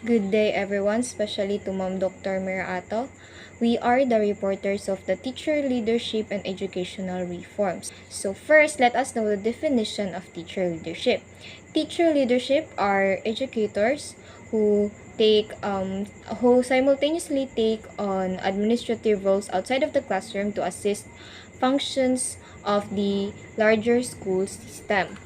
Good day everyone, especially to Ma'am Dr. Mirato. We are the reporters of the teacher leadership and educational reforms. So first, let us know the definition of teacher leadership. Teacher leadership are educators who who simultaneously take on administrative roles outside of the classroom to assist functions of the larger school system.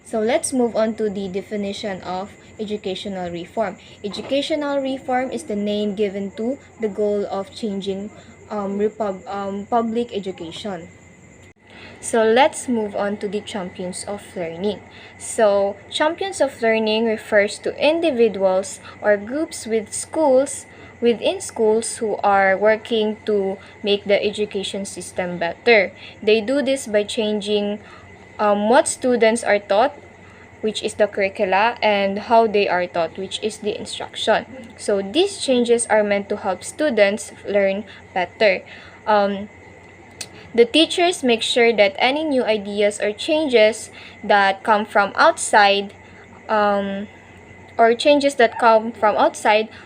So let's move on to the definition of educational reform. Educational reform is the name given to the goal of changing public education. So let's move on to the champions of learning. So champions of learning refers to individuals or groups within schools who are working to make the education system better. They do this by changing what students are taught, which is the curricula, and how they are taught, which is the instruction. So these changes are meant to help students learn better. The teachers make sure that any new ideas or changes that come from outside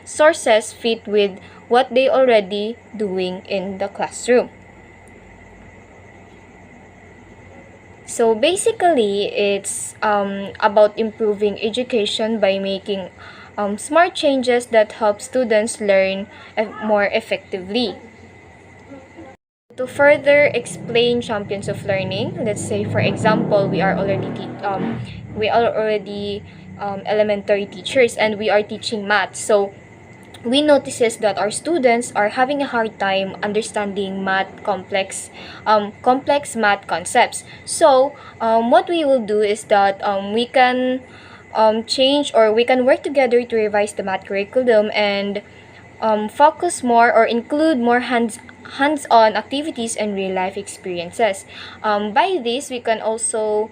sources fit with what they already doing in the classroom. So basically, it's about improving education by making smart changes that help students learn more effectively. To further explain champions of learning, let's say for example, we are already elementary teachers and we are teaching math. So we notices that our students are having a hard time understanding complex math concepts. So what we will do is that we can change, or we can work together to revise the math curriculum and focus more or include more hands-on activities and real-life experiences. By this, we can also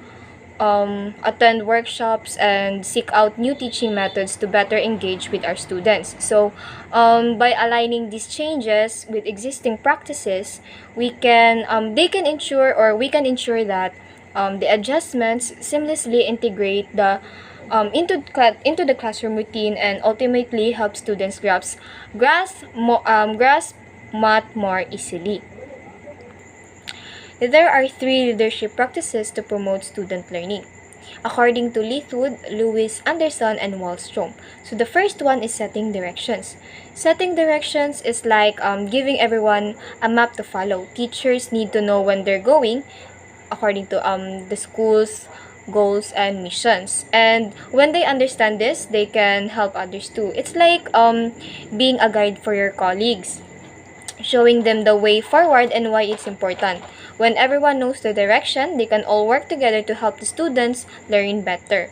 attend workshops and seek out new teaching methods to better engage with our students. So, by aligning these changes with existing practices, we can ensure that the adjustments seamlessly integrate into the classroom routine and ultimately help students grasp math more easily. There are 3 leadership practices to promote student learning, according to Leithwood, Lewis, Anderson, and Wallstrom. So the first one is setting directions. Setting directions is like giving everyone a map to follow. Teachers need to know when they're going, according to the school's goals and missions. And when they understand this, they can help others too. It's like being a guide for your colleagues, showing them the way forward and why it's important. When everyone knows the direction, they can all work together to help the students learn better.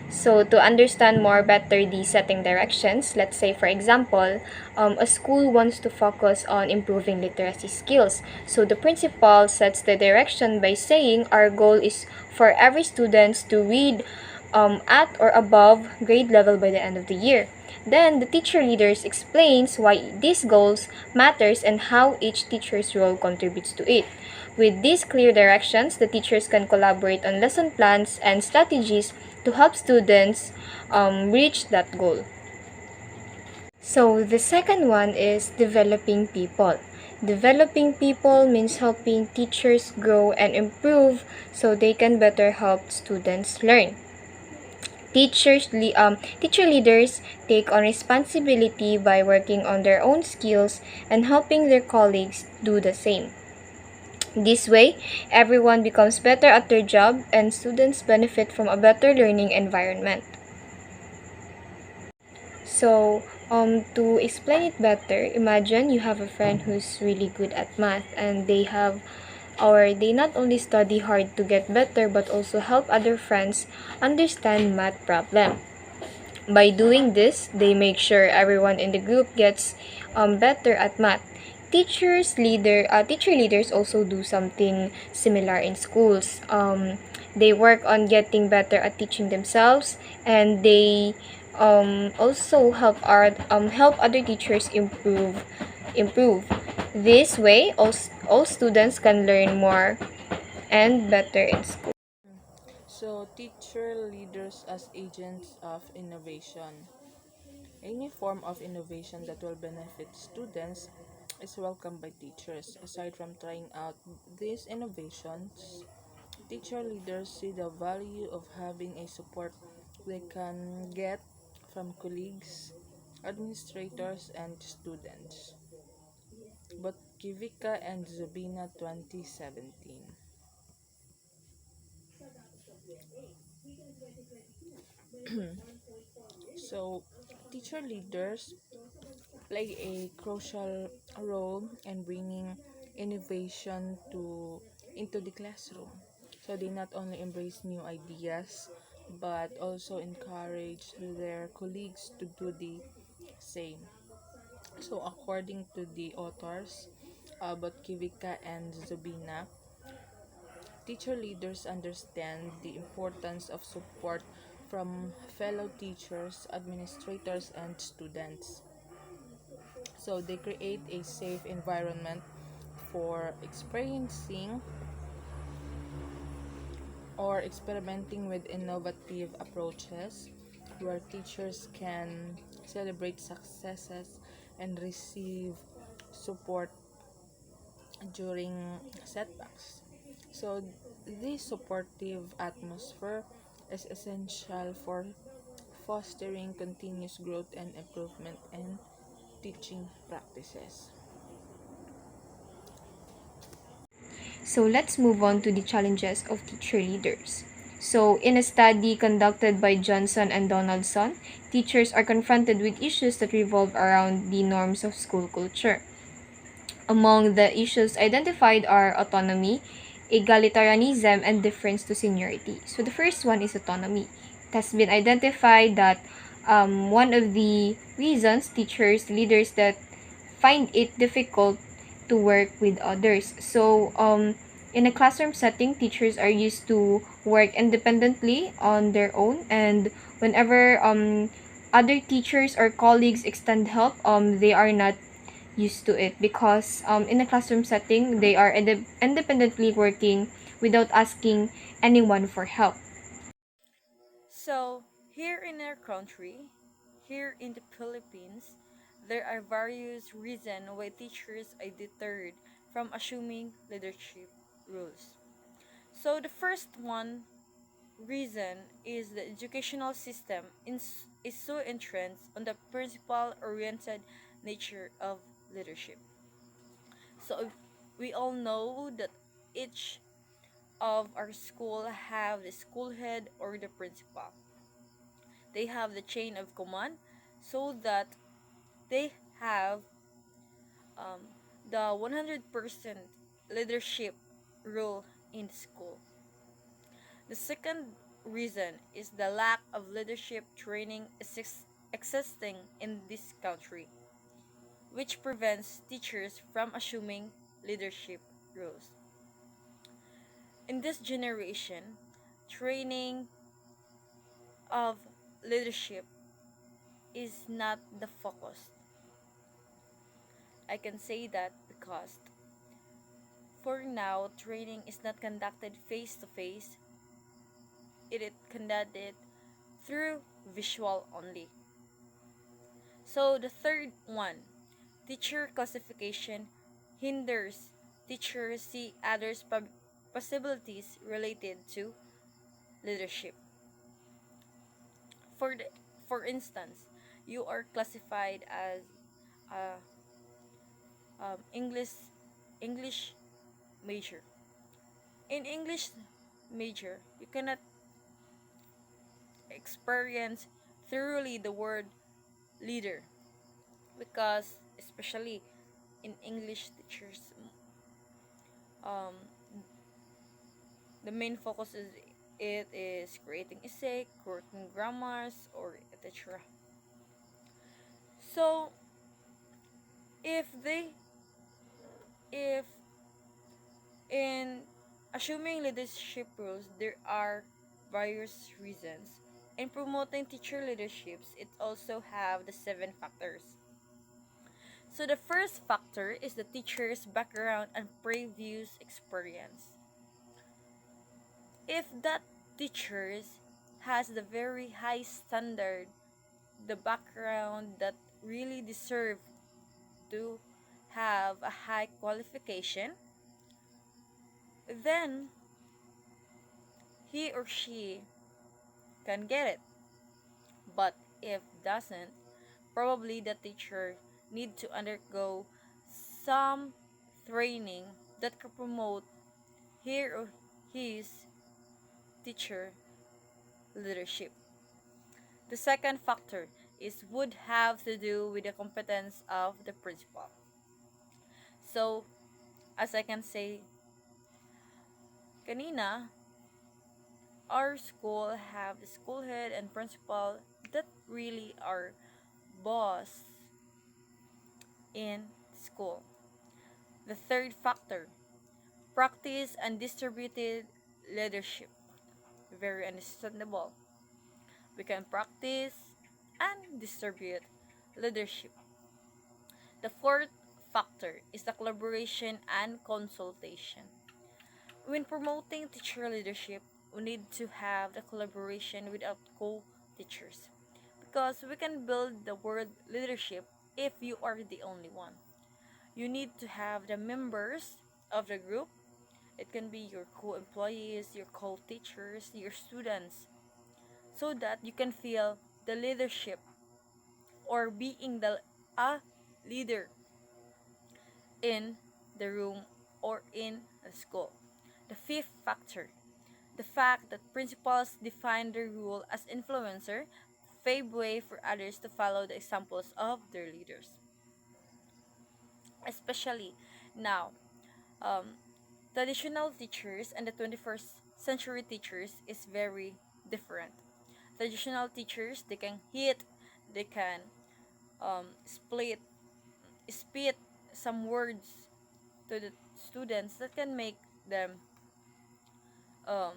So to understand more better the setting directions, let's say for example, a school wants to focus on improving literacy skills. So the principal sets the direction by saying our goal is for every student to read at or above grade level by the end of the year. Then the teacher leaders explains why these goals matters and how each teacher's role contributes to it. With these clear directions, the teachers can collaborate on lesson plans and strategies to help students reach that goal. So the second one is developing people. Developing people means helping teachers grow and improve so they can better help students learn. Teacher leaders take on responsibility by working on their own skills and helping their colleagues do the same. This way, everyone becomes better at their job and students benefit from a better learning environment. So, to explain it better, imagine you have a friend who's really good at math and they not only study hard to get better but also help other friends understand math problem. By doing this, they make sure everyone in the group gets better at math. Teacher leaders also do something similar in schools. They work on getting better at teaching themselves, and they also help other teachers improve. This way, all students can learn more and better in school. So, teacher leaders as agents of innovation. Any form of innovation that will benefit students is welcomed by teachers. Aside from trying out these innovations, teacher leaders see the value of having a support they can get from colleagues, administrators, and students. But Kivika and Zubina 2017. So, teacher leaders play a crucial role in bringing innovation to into the classroom. So they not only embrace new ideas but also encourage their colleagues to do the same. So according to the authors about Kivika and Zubina, teacher leaders understand the importance of support from fellow teachers, administrators, and students. So they create a safe environment for experiencing or experimenting with innovative approaches where teachers can celebrate successes and receive support during setbacks. So, this supportive atmosphere is essential for fostering continuous growth and improvement in teaching practices. So let's move on to the challenges of teacher leaders. So, in a study conducted by Johnson and Donaldson, teachers are confronted with issues that revolve around the norms of school culture. Among the issues identified are autonomy, egalitarianism, and deference to seniority. So, the first one is autonomy. It has been identified that one of the reasons teachers, leaders that find it difficult to work with others. So, in a classroom setting, teachers are used to work independently on their own, and whenever other teachers or colleagues extend help, they are not used to it because in a classroom setting, they are independently working without asking anyone for help. So, here in our country, here in the Philippines, there are various reasons why teachers are deterred from assuming leadership roles. So, the first one reason is the educational system is so entrenched on the principle oriented nature of leadership. So, we all know that each of our school have the school head or the principal. They have the chain of command so that they have um, the 100% leadership role in the school. The second reason is the lack of leadership training existing in this country, which prevents teachers from assuming leadership roles. In this generation, training of leadership is not the focus. I can say that because for now, training is not conducted face to face, it is conducted through visual only. So, the third one, teacher classification hinders teachers see others' possibilities related to leadership. For the, for instance, you are classified as a English major. In English major, you cannot experience thoroughly the word leader because especially in English teachers, um, the main focus is it is creating essay, correcting grammars, or etc. So if they if in assuming leadership roles there are various reasons. In promoting teacher leaderships, it also have the 7 factors. So the first factor is the teacher's background and previous experience. If that teachers has the very high standard, the background that really deserve to have a high qualification, then he or she can get it. But if doesn't, probably the teacher need to undergo some training that can promote her or his teacher leadership. The second factor is would have to do with the competence of the principal. So, as I can say kanina, our school have the school head and principal that really are boss in school. The third factor, practice and distributed leadership. Very understandable. We can practice and distribute leadership. The fourth factor is the collaboration and consultation. When promoting teacher leadership, we need to have the collaboration with our co-teachers because we can build the word leadership if you are the only one. You need to have the members of the group. It can be your co-employees, your co-teachers, your students, so that you can feel the leadership or being the a leader in the room or in the school. The fifth factor, the fact that principals define the rule as influencer pave way for others to follow the examples of their leaders. Especially now, um, traditional teachers and the 21st century teachers is very different. Traditional teachers, they can hit, they can spit some words to the students that can make them um,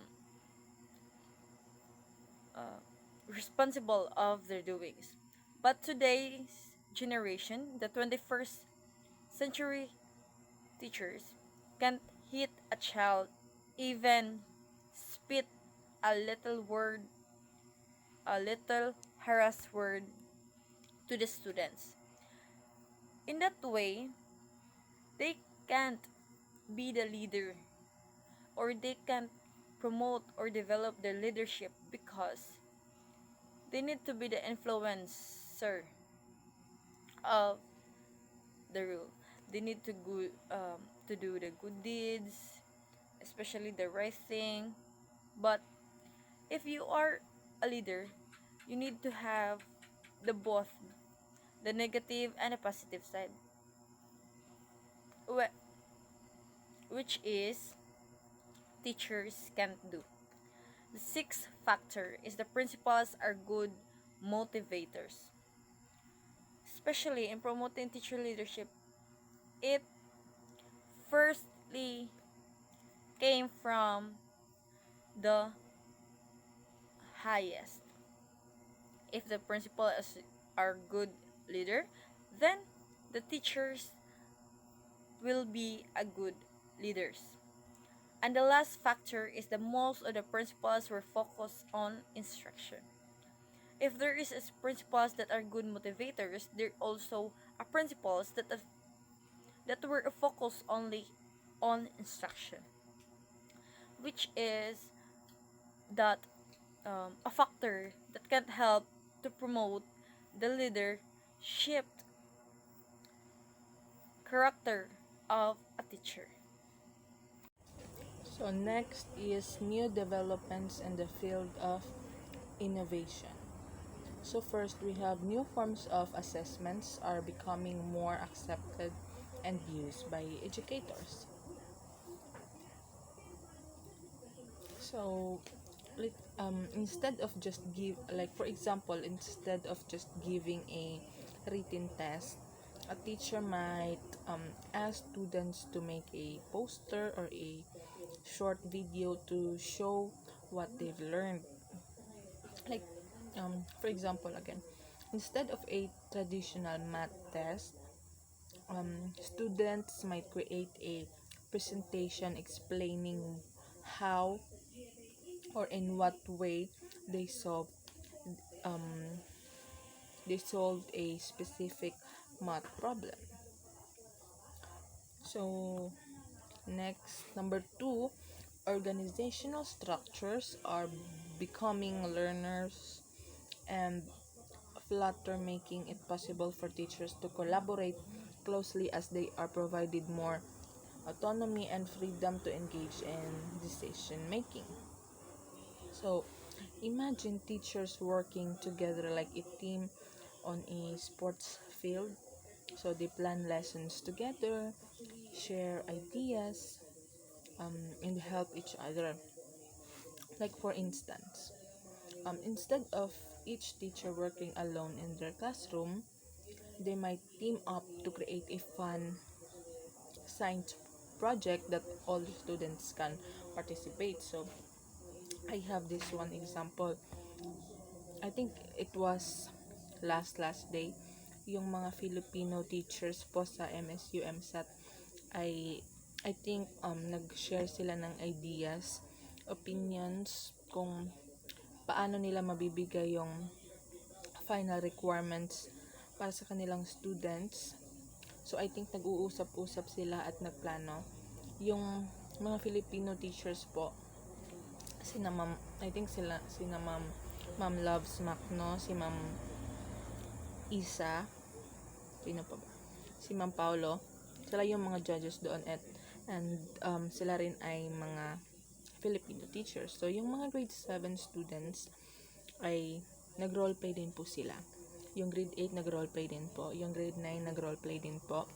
uh, responsible of their doings. But today's generation, the 21st century teachers, can't hit a child, even spit a little word, a little harass word to the students. In that way, they can't be the leader or they can't promote or develop their leadership because they need to be the influencer of the rule. They need to do the good deeds, especially the right thing. But if you are a leader, you need to have the both the negative and the positive side, which is teachers can't do. The sixth factor is the principals are good motivators. Especially in promoting teacher leadership, it firstly came from the highest. If the principal are good leader, then the teachers will be a good leaders. And the last factor is the most of the principals were focused on instruction. If there is principals that are good motivators, there also are principals that were focused only on instruction, which is that a factor that can help to promote the leadership character of a teacher. So next is new developments in the field of innovation. So first we have new forms of assessments are becoming more accepted and used by educators. So instead of just give like for example instead of just giving a written test, a teacher might ask students to make a poster or a short video to show what they've learned. Like for example again, instead of a traditional math test, students might create a presentation explaining how or in what way they solve um, they solved a specific math problem. So next, number two, organizational structures are becoming learners and flatter, making it possible for teachers to collaborate closely as they are provided more autonomy and freedom to engage in decision making. So, imagine teachers working together like a team on a sports field. So, they plan lessons together, share ideas, and help each other. Like, for instance, instead of each teacher working alone in their classroom, they might team up to create a fun science project that all the students can participate. So, I have this one example. I think it was last day, yung mga Filipino teachers po sa MSU MSAT ay I think nag-share sila ng ideas, opinions kung paano nila mabibigay yung final requirements para sa kanilang students. So I think nag-uusap-usap sila at nagplano. Yung mga Filipino teachers po, sina ma'am, I think sina Ma'am Loves Macno, si Ma'am Isa, sino pa ba? Si Ma'am Paulo, sila yung mga judges doon and sila rin ay mga Filipino teachers. So, yung mga grade 7 students ay nag-roleplay din po sila. Yung grade 8 nag-roleplay din po. Yung grade 9 nag-roleplay din po.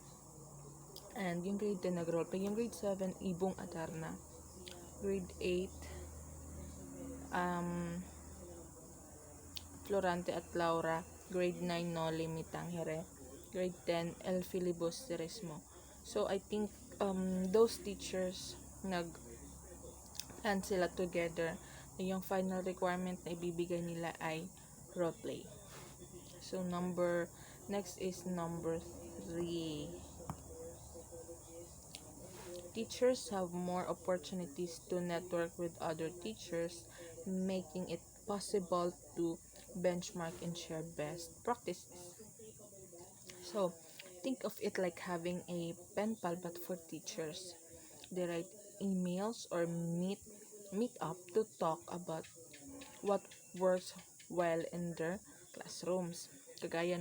And yung grade 10 nag-roleplay. Yung grade 7, Ibong Adarna. Grade 8, Florante at Laura. Grade 9, Noli Mitangere. Grade 10, El Filibus Teresmo. So, I think those teachers nag-plan sila together na yung final requirement na ibibigay nila ay roleplay. So, next is number 3. Teachers have more opportunities to network with other teachers, making it possible to benchmark and share best practices. So, think of it like having a pen pal but for teachers. They write emails or meet up to talk about what works well in their classrooms. Kagaya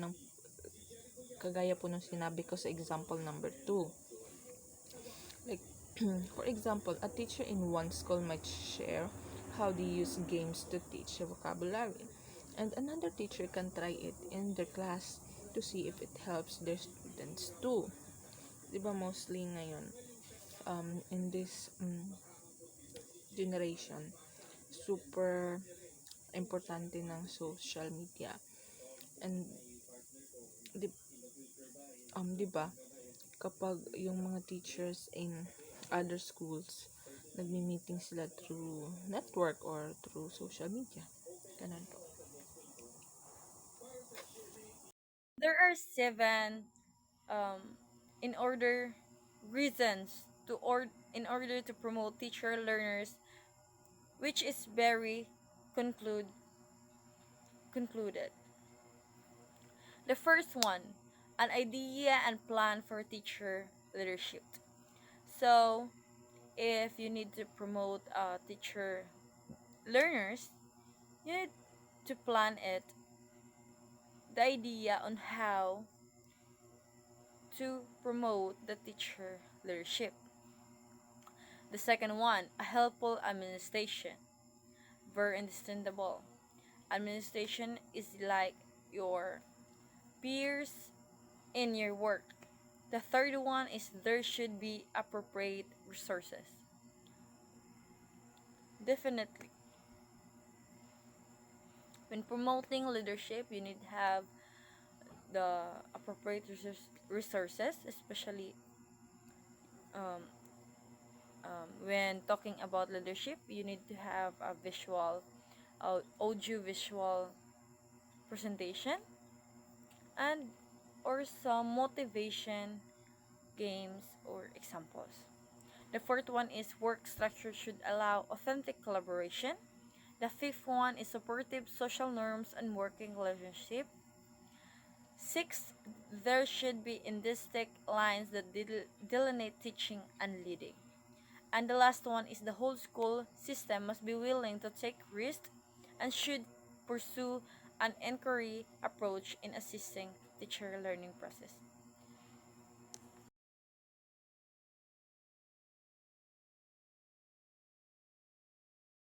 po nung sinabi ko sa example number 2. Like, for example, a teacher in one school might share how they use games to teach vocabulary, and another teacher can try it in their class to see if it helps their students too. Diba mostly ngayon, in this generation, super importante ng social media. And, di ba, kapag yung mga teachers in other schools, nagmi-meeting sila through network or through social media. Ganun po. There are 7 um, in order reasons in order to promote teacher learners, which is very concluded. The first one, an idea and plan for teacher leadership. So, if you need to promote teacher learners, you need to plan it, the idea on how to promote the teacher leadership. The second one, a helpful administration. Very understandable. Administration is like your peers in your work. The third one is there should be appropriate resources. Definitely. When promoting leadership, you need to have the appropriate resources, especially um, when talking about leadership, you need to have a audio visual presentation, and or some motivation games or examples. The fourth one is work structure should allow authentic collaboration. The fifth one is supportive social norms and working relationship. Sixth, there should be indistinct lines that delineate teaching and leading. And the last one is the whole school system must be willing to take risks and should pursue an inquiry approach in assisting teacher learning process.